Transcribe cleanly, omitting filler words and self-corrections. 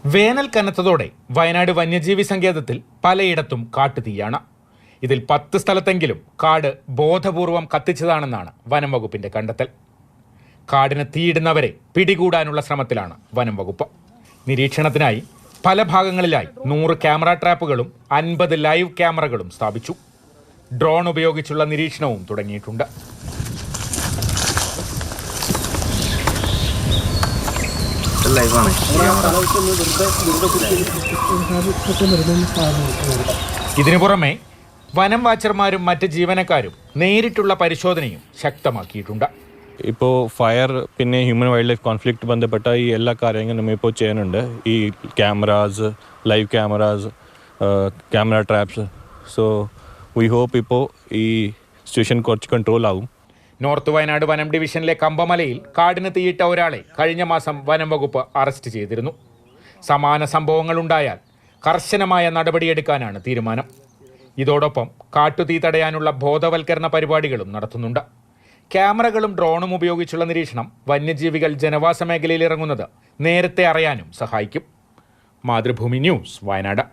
വേനൽ കനത്തതോടെ വയനാട് വന്യജീവി സങ്കേതത്തിൽ പലയിടത്തും കാട്ടുതീയാണ്. ഇതിൽ 10 സ്ഥലത്തെങ്കിലും കാട് ബോധപൂർവം കത്തിച്ചതാണെന്നാണ് വനം വകുപ്പിന്റെ കണ്ടെത്തൽ. കാടിന് തീയിടുന്നവരെ പിടികൂടാനുള്ള ശ്രമത്തിലാണ് വനം വകുപ്പ്. നിരീക്ഷണത്തിനായി പല ഭാഗങ്ങളിലായി 100 ക്യാമറ ട്രാപ്പുകളും 50 ലൈവ് ക്യാമറകളും സ്ഥാപിച്ചു. ഡ്രോൺ ഉപയോഗിച്ചുള്ള നിരീക്ഷണവും തുടങ്ങിയിട്ടുണ്ട്. ഇതിനു പുറമെ വനം വാച്ചർമാരും മറ്റ് ജീവനക്കാരും നേരിട്ടുള്ള പരിശോധനയും ശക്തമാക്കിയിട്ടുണ്ട്. ഇപ്പോൾ ഫയർ പിന്നെ ഹ്യൂമൻ വൈൽഡ് ലൈഫ് കോൺഫ്ലിക്റ്റ് ബന്ധപ്പെട്ട ഈ എല്ലാ കാര്യങ്ങളും നമ്മളിപ്പോൾ ചെയ്യുന്നുണ്ട്. ഈ cameras, live cameras, camera traps. So we hope ഇപ്പോൾ ഈ സിറ്റുവേഷൻ കുറച്ച് കൺട്രോൾ ആകും. നോർത്ത് വയനാട് വനം ഡിവിഷനിലെ കമ്പമലയിൽ കാടിന് തീയിട്ട ഒരാളെ കഴിഞ്ഞ മാസം വനം വകുപ്പ് അറസ്റ്റ് ചെയ്തിരുന്നു. സമാന സംഭവങ്ങളുണ്ടായാൽ കർശനമായ നടപടിയെടുക്കാനാണ് തീരുമാനം. ഇതോടൊപ്പം കാട്ടുതീ തടയാനുള്ള ബോധവൽക്കരണ പരിപാടികളും നടത്തുന്നുണ്ട്. ക്യാമറകളും ഡ്രോണും ഉപയോഗിച്ചുള്ള നിരീക്ഷണം വന്യജീവികൾ ജനവാസ മേഖലയിൽ ഇറങ്ങുന്നത് നേരത്തെ അറിയാനും സഹായിക്കും. മാതൃഭൂമി ന്യൂസ്, വയനാട്.